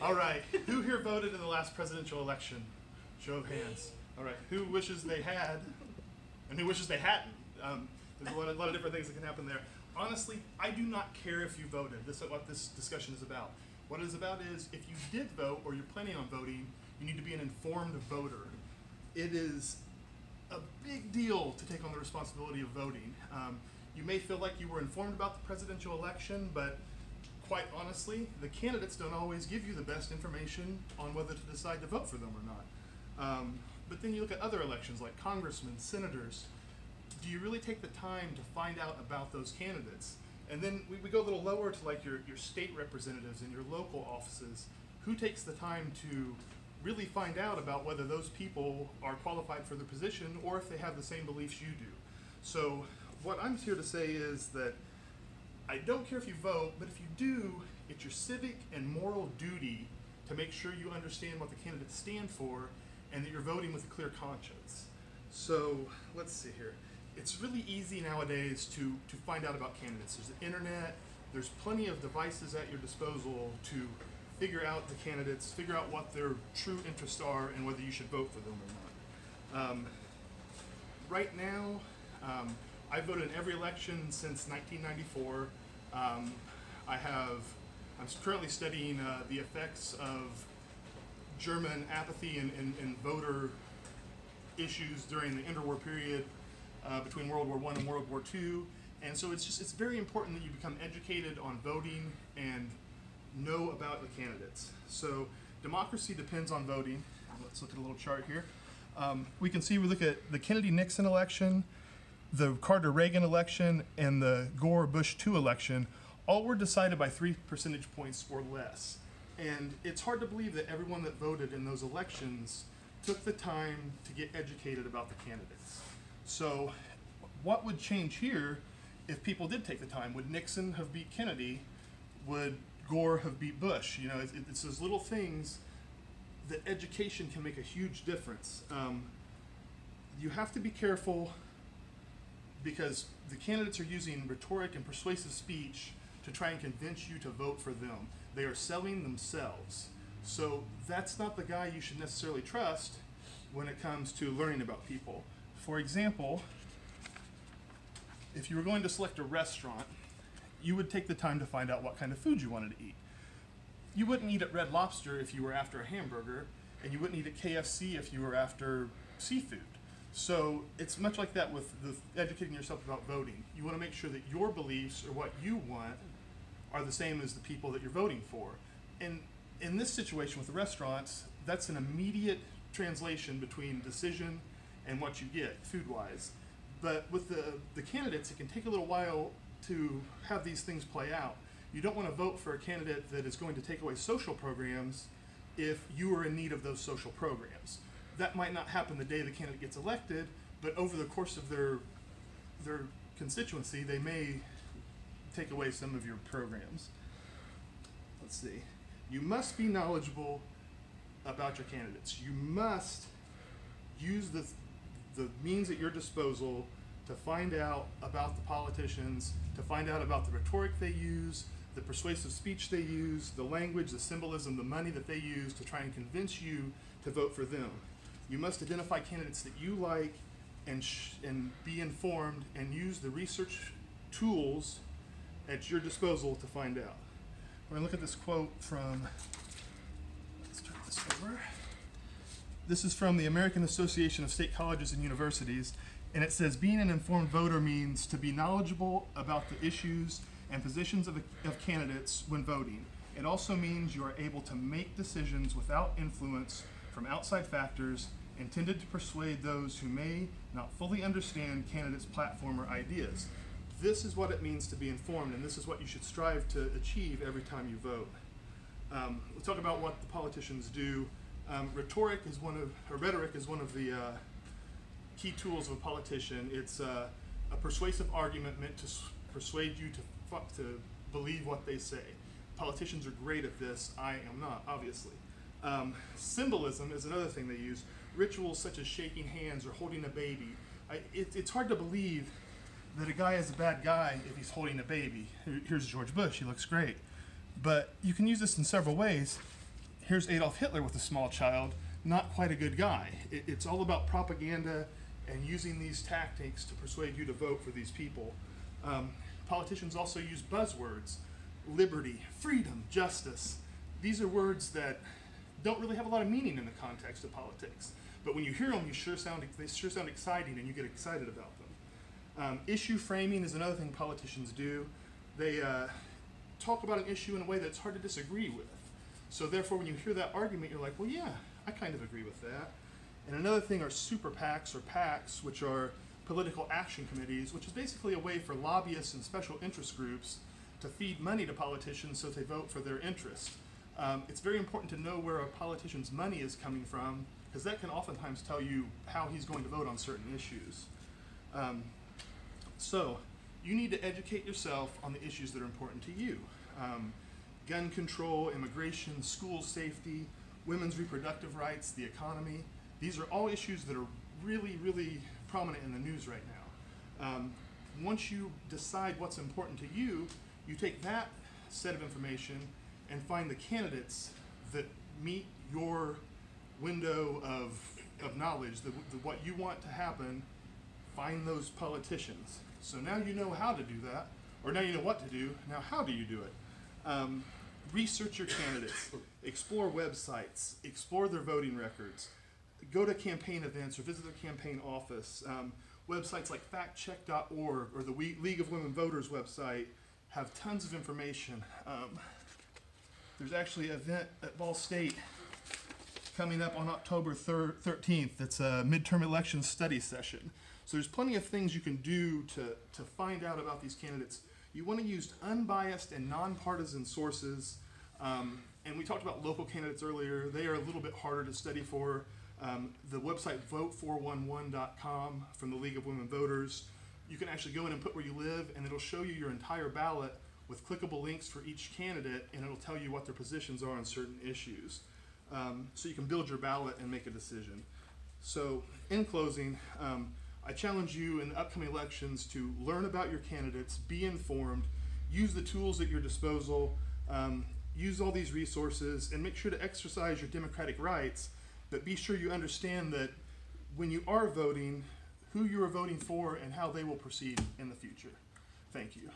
All right, who here voted in the last presidential election? Show of hands. All right, who wishes they had, and who wishes they hadn't? There's a lot of different things that can happen there. Honestly, I do not care if you voted. This is what this discussion is about. What it is about is if you did vote or you're planning on voting, you need to be an informed voter. It is a big deal to take on the responsibility of voting. You may feel like you were informed about the presidential election, but quite honestly, the candidates don't always give you the best information on whether to decide to vote for them or not. But then you look at other elections like congressmen, senators. Do you really take the time to find out about those candidates? And then we go a little lower to like your state representatives and your local offices. Who takes the time to really find out about whether those people are qualified for the position or if they have the same beliefs you do? So what I'm here to say is that I don't care if you vote, but if you do, it's your civic and moral duty to make sure you understand what the candidates stand for and that you're voting with a clear conscience. So let's see here. It's really easy nowadays to find out about candidates. There's the internet, there's plenty of devices at your disposal to figure out the candidates, figure out what their true interests are and whether you should vote for them or not. Right now, I've voted in every election since 1994. I'm currently studying the effects of German apathy and voter issues during the interwar period between World War I and World War II. And so it's very important that you become educated on voting and know about the candidates. So democracy depends on voting. Let's look at a little chart here. We look at the Kennedy-Nixon election, the Carter-Reagan election, and the Gore-Bush II election. All were decided by 3 percentage points or less. And it's hard to believe that everyone that voted in those elections took the time to get educated about the candidates. So what would change here if people did take the time? Would Nixon have beat Kennedy? Would Gore have beat Bush? You know, it's those little things that education can make a huge difference. You have to be careful because the candidates are using rhetoric and persuasive speech to try and convince you to vote for them. They are selling themselves. So that's not the guy you should necessarily trust when it comes to learning about people. For example, if you were going to select a restaurant, you would take the time to find out what kind of food you wanted to eat. You wouldn't eat at Red Lobster if you were after a hamburger, and you wouldn't eat at KFC if you were after seafood. So it's much like that with educating yourself about voting. You want to make sure that your beliefs or what you want are the same as the people that you're voting for. And in this situation with the restaurants, that's an immediate translation between decision and what you get food-wise. But with the candidates, it can take a little while to have these things play out. You don't want to vote for a candidate that is going to take away social programs if you are in need of those social programs. That might not happen the day the candidate gets elected, but over the course of their constituency, they may take away some of your programs. Let's see. You must be knowledgeable about your candidates. You must use the means at your disposal to find out about the politicians, to find out about the rhetoric they use, the persuasive speech they use, the language, the symbolism, the money that they use to try and convince you to vote for them. You must identify candidates that you like and be informed and use the research tools at your disposal to find out. We're going to look at this quote from, let's turn this over. This is from the American Association of State Colleges and Universities, and it says, being an informed voter means to be knowledgeable about the issues and positions of candidates when voting. It also means you are able to make decisions without influence from outside factors intended to persuade those who may not fully understand candidates' platform or ideas. This is what it means to be informed, and this is what you should strive to achieve every time you vote. Let's talk about what the politicians do. Rhetoric is one of the key tools of a politician. It's a persuasive argument meant to persuade you to believe what they say. Politicians are great at this. I am not, obviously. Symbolism is another thing they use. Rituals such as shaking hands or holding a baby. It's hard to believe that a guy is a bad guy if he's holding a baby. Here's George Bush, he looks great. But you can use this in several ways. here's Adolf Hitler with a small child, not quite a good guy. It's all about propaganda and using these tactics to persuade you to vote for these people. Politicians also use buzzwords: liberty, freedom, justice. These are words that don't really have a lot of meaning in the context of politics. But when you hear them, they sure sound exciting, and you get excited about them. Issue framing is another thing politicians do. They talk about an issue in a way that's hard to disagree with. So therefore, when you hear that argument, you're like, well, yeah, I kind of agree with that. And another thing are super PACs or PACs, which are political action committees, which is basically a way for lobbyists and special interest groups to feed money to politicians so that they vote for their interest. It's very important to know where a politician's money is coming from, because that can oftentimes tell you how he's going to vote on certain issues. So you need to educate yourself on the issues that are important to you. Gun control, immigration, school safety, women's reproductive rights, the economy. These are all issues that are really, really prominent in the news right now. Once you decide what's important to you, you take that set of information and find the candidates that meet your window of knowledge, what you want to happen. Find those politicians. So now you know how to do that, or now you know what to do. Now how do you do it? Research your candidates, explore websites, explore their voting records, go to campaign events or visit their campaign office. Websites like factcheck.org or the League of Women Voters website have tons of information. There's actually an event at Ball State coming up on October 13th. It's a midterm election study session. So there's plenty of things you can do to find out about these candidates. You want to use unbiased and nonpartisan sources. And we talked about local candidates earlier. They are a little bit harder to study for. The website vote411.com from the League of Women Voters, you can actually go in and put where you live, and it'll show you your entire ballot with clickable links for each candidate, and it'll tell you what their positions are on certain issues. So you can build your ballot and make a decision. So in closing, I challenge you in the upcoming elections to learn about your candidates, be informed, use the tools at your disposal, use all these resources, and make sure to exercise your democratic rights, but be sure you understand that when you are voting, who you are voting for and how they will proceed in the future. Thank you.